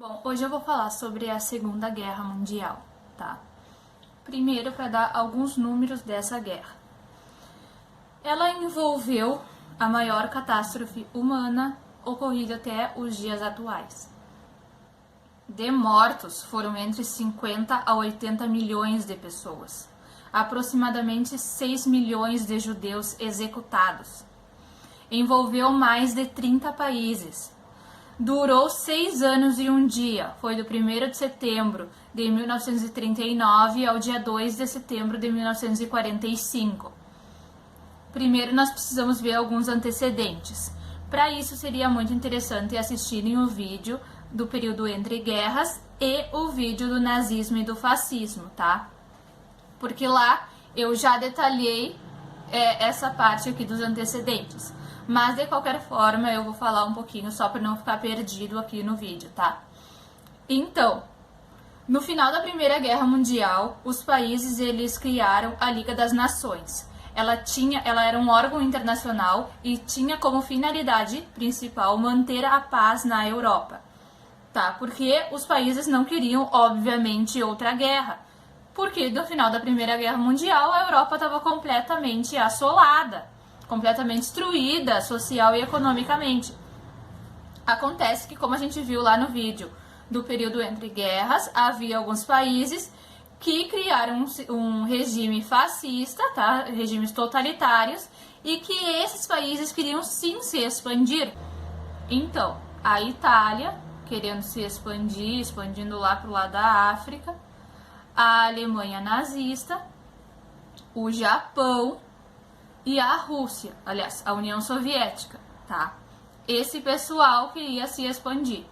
Bom, hoje eu vou falar sobre a Segunda Guerra Mundial, tá? Primeiro, para dar alguns números dessa guerra. Ela envolveu a maior catástrofe humana ocorrida até os dias atuais. De mortos foram entre 50 a 80 milhões de pessoas, aproximadamente 6 milhões de judeus executados. Envolveu mais de 30 países. Durou 6 anos e um dia, foi do 1º de setembro de 1939 ao dia 2 de setembro de 1945. Primeiro nós precisamos ver alguns antecedentes. Para isso seria muito interessante assistirem o vídeo do período entre guerras e o vídeo do nazismo e do fascismo, tá? Porque lá eu já detalhei essa parte aqui dos antecedentes. Mas de qualquer forma eu vou falar um pouquinho só para não ficar perdido aqui no vídeo, tá? Então, no final da Primeira Guerra Mundial, os países eles criaram a Liga das Nações. Ela era um órgão internacional e tinha como finalidade principal manter a paz na Europa, tá? Porque os países não queriam, obviamente, outra guerra. Porque no final da Primeira Guerra Mundial a Europa estava completamente assolada, completamente destruída social e economicamente. Acontece que, como a gente viu lá no vídeo do período entre guerras, havia alguns países que criaram um regime fascista, tá? Regimes totalitários, e que esses países queriam sim se expandir. Então, a Itália, querendo se expandir, expandindo lá para o lado da África, a Alemanha nazista, o Japão e a Rússia, aliás, a União Soviética, tá? Esse pessoal queria se expandir.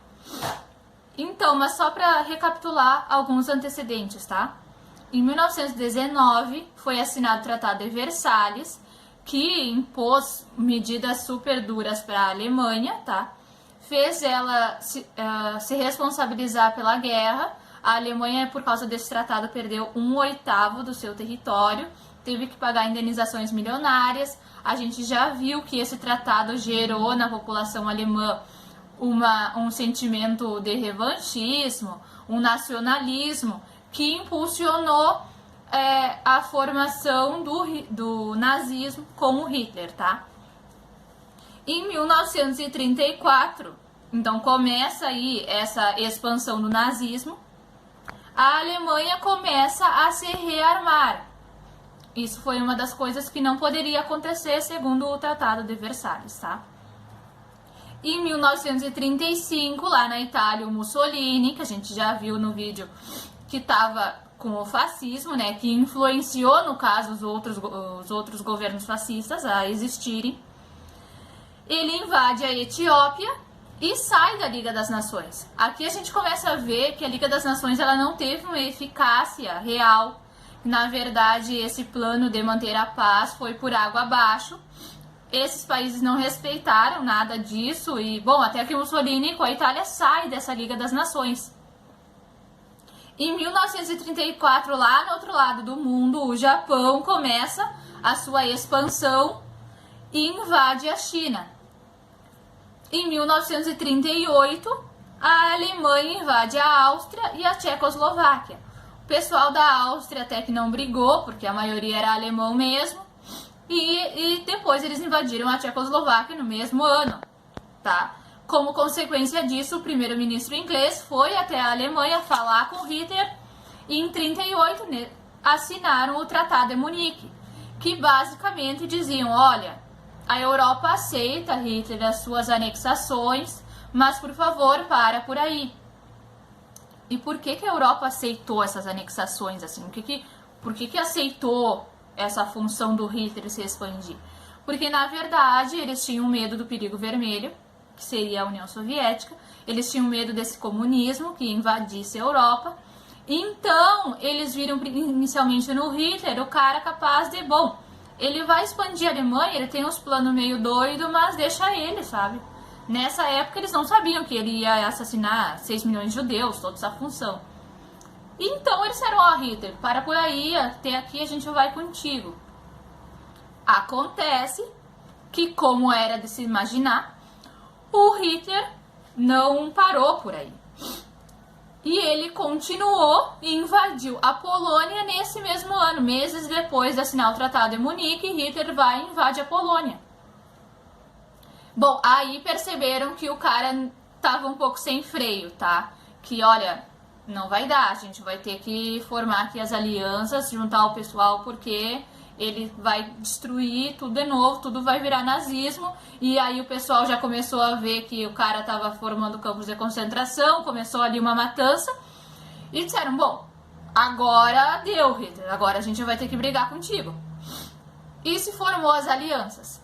Então, mas só para recapitular alguns antecedentes, tá? Em 1919 foi assinado o Tratado de Versalhes, que impôs medidas super duras para a Alemanha, tá? Fez ela se responsabilizar pela guerra. A Alemanha, por causa desse tratado, perdeu 1/8 do seu território, teve que pagar indenizações milionárias. A gente já viu que esse tratado gerou na população alemã um sentimento de revanchismo, um nacionalismo, que impulsionou a formação do nazismo com o Hitler, tá? Em 1934, então começa aí essa expansão do nazismo, a Alemanha começa a se rearmar. Isso foi uma das coisas que não poderia acontecer segundo o Tratado de Versalhes, tá? Em 1935, lá na Itália, o Mussolini, que a gente já viu no vídeo, que estava com o fascismo, né, que influenciou, no caso, os outros governos fascistas a existirem, ele invade a Etiópia e sai da Liga das Nações. Aqui a gente começa a ver que a Liga das Nações ela não teve uma eficácia real. Na verdade, esse plano de manter a paz foi por água abaixo. Esses países não respeitaram nada disso e, bom, até que Mussolini com a Itália sai dessa Liga das Nações. Em 1934, lá no outro lado do mundo, o Japão começa a sua expansão e invade a China. Em 1938, a Alemanha invade a Áustria e a Tchecoslováquia. O pessoal da Áustria até que não brigou, porque a maioria era alemão mesmo, e depois eles invadiram a Tchecoslováquia no mesmo ano, tá? Como consequência disso, o primeiro-ministro inglês foi até a Alemanha falar com Hitler e em 1938 assinaram o Tratado de Munique, que basicamente diziam, olha, a Europa aceita, Hitler, as suas anexações, mas por favor, para por aí. E por que a Europa aceitou essas anexações assim? Por que aceitou essa função do Hitler se expandir? Porque, na verdade, eles tinham medo do perigo vermelho, que seria a União Soviética, eles tinham medo desse comunismo que invadisse a Europa, então eles viram inicialmente no Hitler o cara capaz de, bom, ele vai expandir a Alemanha, ele tem uns planos meio doidos, mas deixa ele, sabe? Nessa época eles não sabiam que ele ia assassinar 6 milhões de judeus, toda essa função. Então eles disseram, ó, Hitler, para por aí, até aqui a gente vai contigo. Acontece que, como era de se imaginar, o Hitler não parou por aí. E ele continuou e invadiu a Polônia nesse mesmo ano. Meses depois de assinar o Tratado de Munique, Hitler vai e invade a Polônia. Bom, aí perceberam que o cara tava um pouco sem freio, tá? Que, olha, não vai dar, a gente vai ter que formar aqui as alianças, juntar o pessoal, porque ele vai destruir tudo de novo, tudo vai virar nazismo. E aí o pessoal já começou a ver que o cara tava formando campos de concentração, começou ali uma matança. E disseram, bom, agora deu, Hitler, agora a gente vai ter que brigar contigo. E se formou as alianças.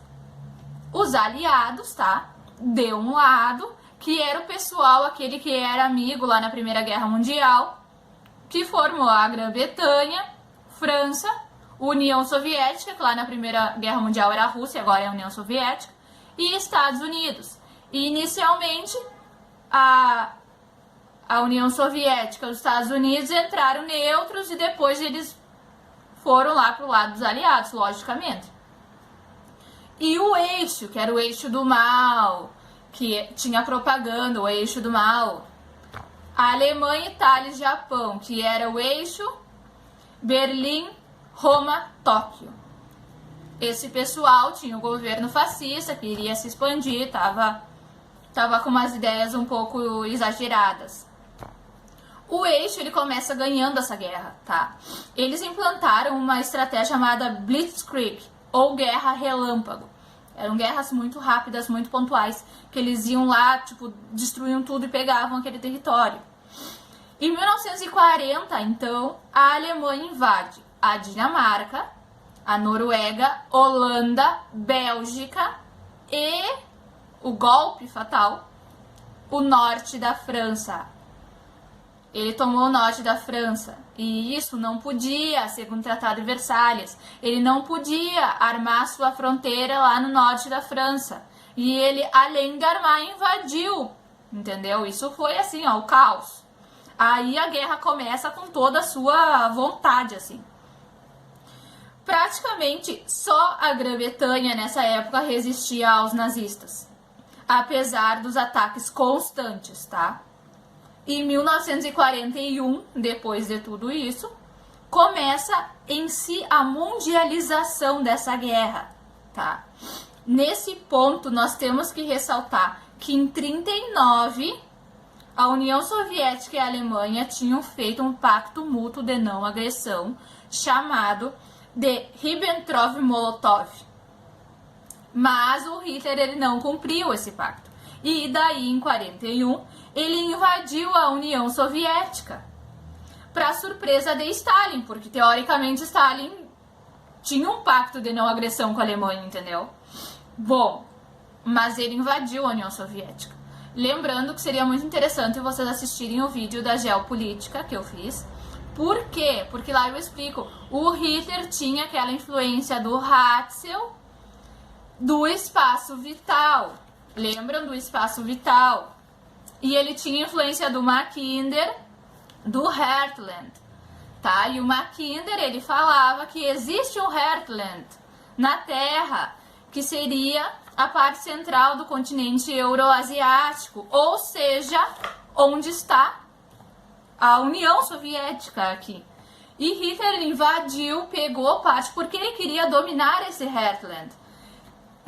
Os aliados, tá? De um lado, que era o pessoal, aquele que era amigo lá na Primeira Guerra Mundial, que formou a Grã-Bretanha, França, União Soviética, que lá na Primeira Guerra Mundial era a Rússia, agora é a União Soviética, e Estados Unidos. E inicialmente a União Soviética e os Estados Unidos entraram neutros e depois eles foram lá pro lado dos aliados, logicamente. E o eixo, que era o eixo do mal, que tinha propaganda, o eixo do mal. A Alemanha, Itália e Japão, que era o eixo Berlim, Roma, Tóquio. Esse pessoal tinha o governo fascista, que iria se expandir, tava com umas ideias um pouco exageradas. O eixo, ele começa ganhando essa guerra, tá? Eles implantaram uma estratégia chamada Blitzkrieg, ou guerra relâmpago. Eram guerras muito rápidas, muito pontuais, que eles iam lá, tipo, destruíam tudo e pegavam aquele território. Em 1940, então, a Alemanha invade a Dinamarca, a Noruega, Holanda, Bélgica e o golpe fatal, o norte da França. Ele tomou o norte da França. E isso não podia, segundo o Tratado de Versalhes. Ele não podia armar sua fronteira lá no norte da França. E ele, além de armar, invadiu. Entendeu? Isso foi assim, ó, o caos. Aí a guerra começa com toda a sua vontade, assim. Praticamente só a Grã-Bretanha nessa época resistia aos nazistas. Apesar dos ataques constantes, tá? Em 1941, depois de tudo isso, começa em si a mundialização dessa guerra, tá? Nesse ponto, nós temos que ressaltar que em 1939, a União Soviética e a Alemanha tinham feito um pacto mútuo de não agressão, chamado de Ribbentrop-Molotov. Mas o Hitler, ele não cumpriu esse pacto. E daí, em 41, ele invadiu a União Soviética, para surpresa de Stalin, porque teoricamente Stalin tinha um pacto de não agressão com a Alemanha, entendeu? Bom, mas ele invadiu a União Soviética. Lembrando que seria muito interessante vocês assistirem o vídeo da geopolítica que eu fiz. Por quê? Porque lá eu explico. O Hitler tinha aquela influência do Ratzel, do espaço vital. Lembram do espaço vital? E ele tinha influência do Mackinder, do Heartland, tá? E o Mackinder, ele falava que existe um Heartland na Terra, que seria a parte central do continente euroasiático, ou seja, onde está a União Soviética aqui. E Hitler invadiu, pegou parte, porque ele queria dominar esse Heartland.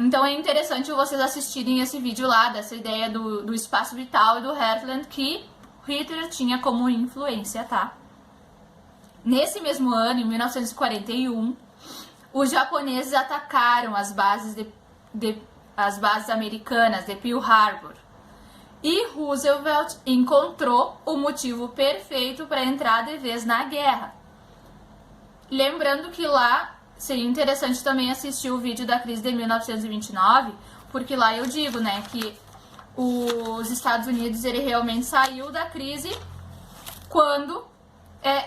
Então é interessante vocês assistirem esse vídeo lá, dessa ideia do espaço vital e do Heartland que Hitler tinha como influência, tá? Nesse mesmo ano, em 1941, os japoneses atacaram as bases as bases americanas de Pearl Harbor. E Roosevelt encontrou o motivo perfeito para entrar de vez na guerra. Lembrando que lá seria interessante também assistir o vídeo da crise de 1929, porque lá eu digo, né, que os Estados Unidos, ele realmente saiu da crise quando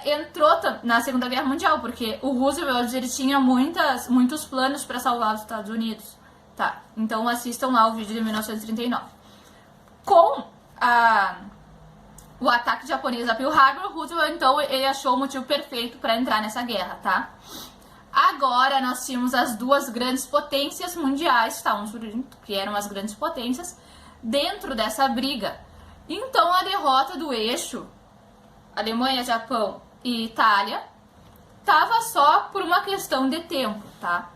entrou na Segunda Guerra Mundial, porque o Roosevelt, ele tinha muitos planos para salvar os Estados Unidos, tá? Então assistam lá o vídeo de 1939. Com o ataque japonês a Pearl Harbor, Roosevelt, então, ele achou o motivo perfeito para entrar nessa guerra, tá? Agora nós tínhamos as duas grandes potências mundiais, estavam surgindo, que eram as grandes potências, dentro dessa briga. Então a derrota do eixo Alemanha, Japão e Itália, estava só por uma questão de tempo, tá?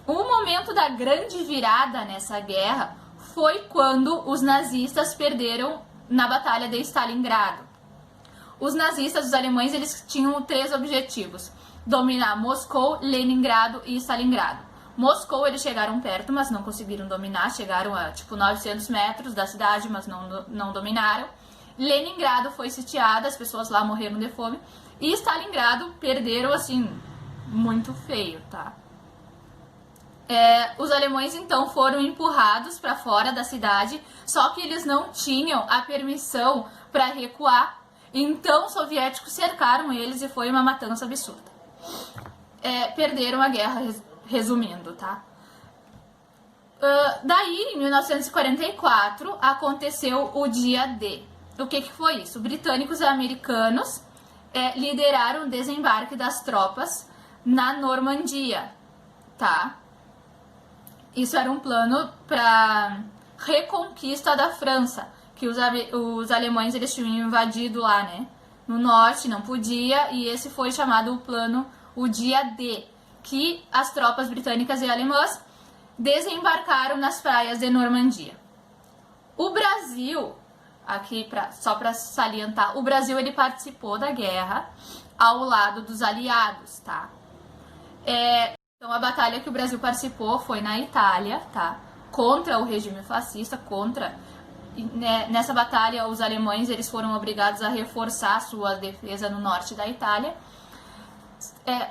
O momento da grande virada nessa guerra foi quando os nazistas perderam na Batalha de Stalingrado. Os nazistas, os alemães, eles tinham 3 objetivos: dominar Moscou, Leningrado e Stalingrado. Moscou eles chegaram perto, mas não conseguiram dominar, chegaram a tipo 900 metros da cidade, mas não dominaram. Leningrado foi sitiada, as pessoas lá morreram de fome, e Stalingrado perderam assim, muito feio, tá? Os alemães então foram empurrados para fora da cidade, só que eles não tinham a permissão para recuar, então os soviéticos cercaram eles e foi uma matança absurda. Perderam a guerra, resumindo, tá? Daí, em 1944, aconteceu o dia D. O que foi isso? Britânicos e americanos lideraram o desembarque das tropas na Normandia, tá? Isso era um plano para reconquista da França, que os alemães eles tinham invadido lá, né? No norte, não podia, e esse foi chamado o plano, o dia D, que as tropas britânicas e alemãs desembarcaram nas praias de Normandia. O Brasil, aqui só para salientar, o Brasil ele participou da guerra ao lado dos aliados, tá? Então a batalha que o Brasil participou foi na Itália, tá? Contra o regime fascista, nessa batalha os alemães eles foram obrigados a reforçar sua defesa no norte da Itália.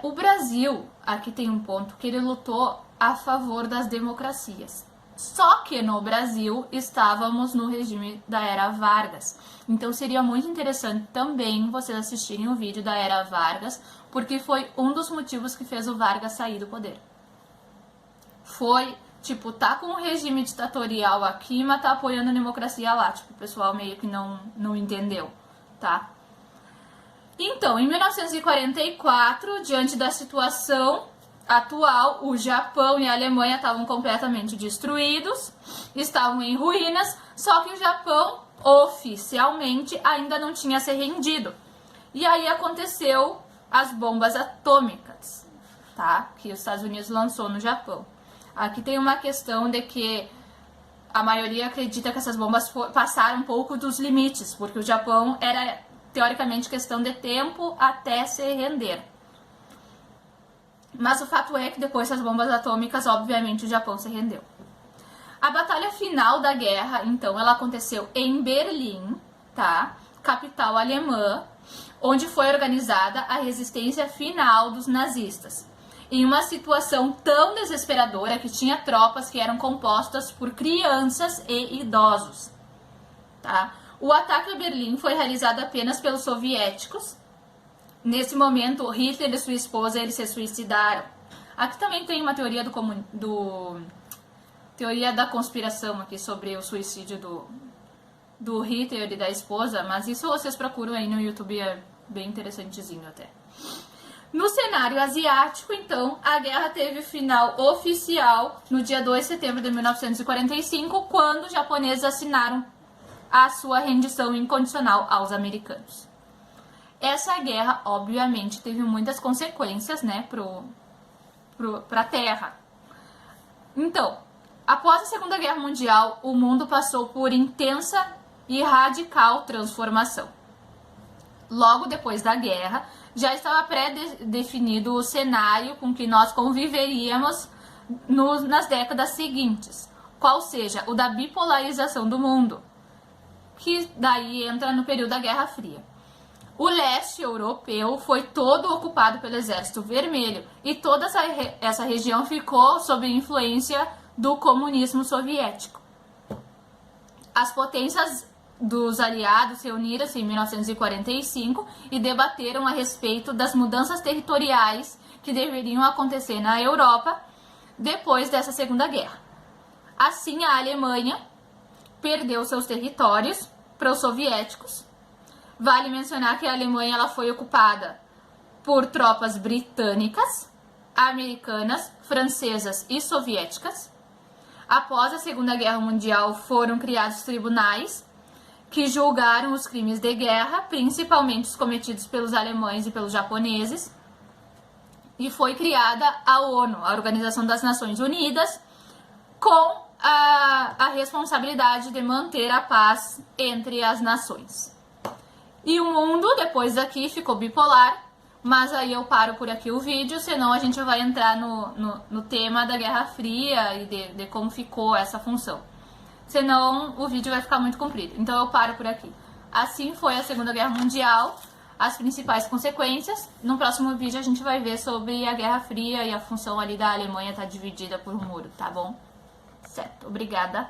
O Brasil, aqui tem um ponto, que ele lutou a favor das democracias. Só que no Brasil estávamos no regime da Era Vargas. Então seria muito interessante também vocês assistirem o vídeo da Era Vargas, porque foi um dos motivos que fez o Vargas sair do poder. Foi, tipo, tá com um regime ditatorial aqui, mas tá apoiando a democracia lá. Tipo, o pessoal meio que não entendeu, tá? Então, em 1944, diante da situação atual, o Japão e a Alemanha estavam completamente destruídos, estavam em ruínas, só que o Japão, oficialmente, ainda não tinha se rendido. E aí aconteceu as bombas atômicas, tá? Que os Estados Unidos lançou no Japão. Aqui tem uma questão de que a maioria acredita que essas bombas passaram um pouco dos limites, porque o Japão era, teoricamente, questão de tempo até se render. Mas o fato é que depois das bombas atômicas, obviamente, o Japão se rendeu. A batalha final da guerra, então, ela aconteceu em Berlim, tá? Capital alemã, onde foi organizada a resistência final dos nazistas. Em uma situação tão desesperadora que tinha tropas que eram compostas por crianças e idosos, tá? O ataque a Berlim foi realizado apenas pelos soviéticos. Nesse momento, Hitler e sua esposa eles se suicidaram. Aqui também tem uma teoria teoria da conspiração aqui sobre o suicídio do Hitler e da esposa, mas isso vocês procuram aí no YouTube, é bem interessantezinho até. No cenário asiático, então, a guerra teve final oficial no dia 2 de setembro de 1945, quando os japoneses assinaram a sua rendição incondicional aos americanos. Essa guerra, obviamente, teve muitas consequências, né, para a Terra. Então, após a Segunda Guerra Mundial, o mundo passou por intensa e radical transformação. Logo depois da guerra, já estava pré-definido o cenário com que nós conviveríamos nas décadas seguintes, qual seja o da bipolarização do mundo, que daí entra no período da Guerra Fria. O leste europeu foi todo ocupado pelo Exército Vermelho e toda essa região ficou sob influência do comunismo soviético. As potências dos aliados reuniram-se em 1945 e debateram a respeito das mudanças territoriais que deveriam acontecer na Europa depois dessa Segunda Guerra. Assim, a Alemanha perdeu seus territórios para os soviéticos. Vale mencionar que a Alemanha ela foi ocupada por tropas britânicas, americanas, francesas e soviéticas. Após a Segunda Guerra Mundial, foram criados tribunais que julgaram os crimes de guerra, principalmente os cometidos pelos alemães e pelos japoneses, e foi criada a ONU, a Organização das Nações Unidas, com a responsabilidade de manter a paz entre as nações. E o mundo, depois daqui, ficou bipolar, mas aí eu paro por aqui o vídeo, senão a gente vai entrar no tema da Guerra Fria e de como ficou essa função. Senão o vídeo vai ficar muito comprido, então eu paro por aqui. Assim foi a Segunda Guerra Mundial, as principais consequências. No próximo vídeo a gente vai ver sobre a Guerra Fria e a função ali da Alemanha estar dividida por um muro, tá bom? Certo, obrigada.